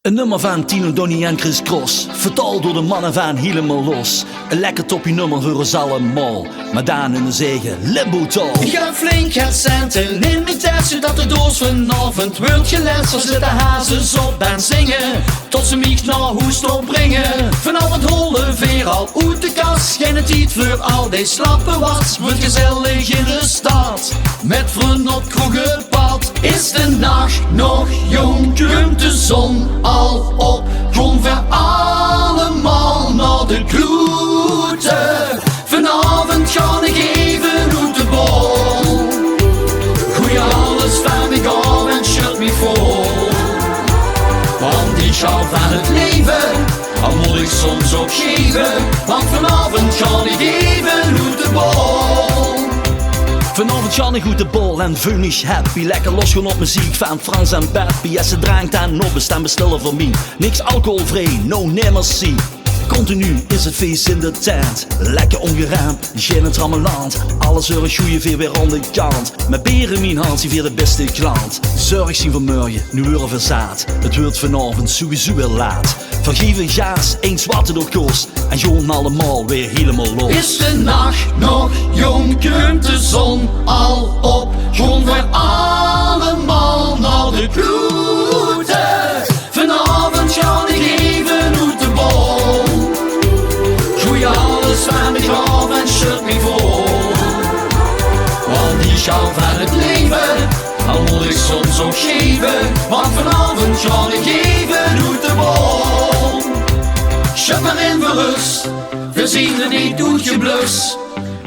Een nummer van Tino, Donny en Kross, vertaald door de mannen van Hielemaol Los. Een lekker toppie nummer voor ons allemaal, maar dan in de zegen Limburgse. Ik ga flink het centen in mijn tijd, zodat de doos vanavond wordt gelet. Zo zit de Hazes op en zingen, tot ze mij naar hoest opbrengen. Vanavond hollen weer al uit de kast, geen tijd voor al die slappe was. Wordt gezellig in de stad, met vrienden op kroegenpad. Is de nacht nog jong, komt de zon al op. Gewoon weer allemaal naar de kloete. Vanavond ga ik even uit de bol. Goeie alles van me af en schud me vol. Want ik hou van het leven, al moet ik soms ook geven. Want vanavond ga ik even uit de bol. Vanavond ga ik uit de bol en voel me happy. Lekker losgaan op muziek van Frans en Peppy. Als ze drank aan op is, dan bestellen voor mij. Niks alcoholvrij, no merci. Continu is het feest in de tent. Lekker ongeruimd, geen trammeland. Alles er een goeie weer aan de kant. Met beren in mijn hand, zie weer de beste klant. Zorg zien van morgen, nu weer verzaad. Het wordt vanavond sowieso wel laat. Vergeven gaas, eens wat het ook kost. En gewoon allemaal weer helemaal los. Is de nacht nog jong, komt de zon al op. Gewoon weer allemaal naar de kloete. Vanavond ga ik even uit de bol. Goeie alles van me af en schud me vol. Want ik hou van het leven, al moet ik soms ook geven. Want vanavond ga ik even uit de bol. Schud maar in voor rust, we zien er niet doet je blus.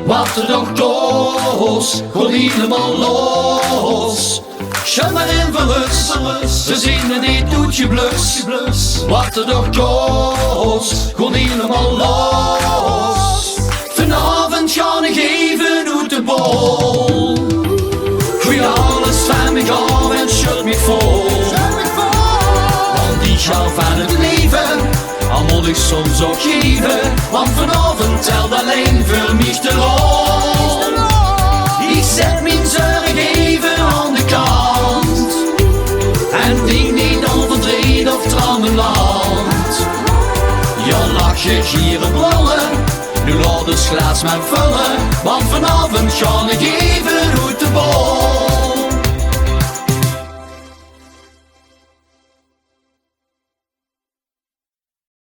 Wat er nog kost, gewoon helemaal los. Schud maar in voor rust, we zien er niet doet je blus. Wat er nog kost, gewoon helemaal los. Vanavond ga ik even uit de bol. Goeie alles van me af en schud me vol. Want ik hou van het leven, al moet ik soms ook geven. Want vanavond telt alleen voor mij de rol. Ik zet mijn zorg even aan de kant. En denk niet aan verdriet of trammeland. Je lach je gieren brullen, nu laat het glas maar vullen. Want vanavond ga ik even uit de bol.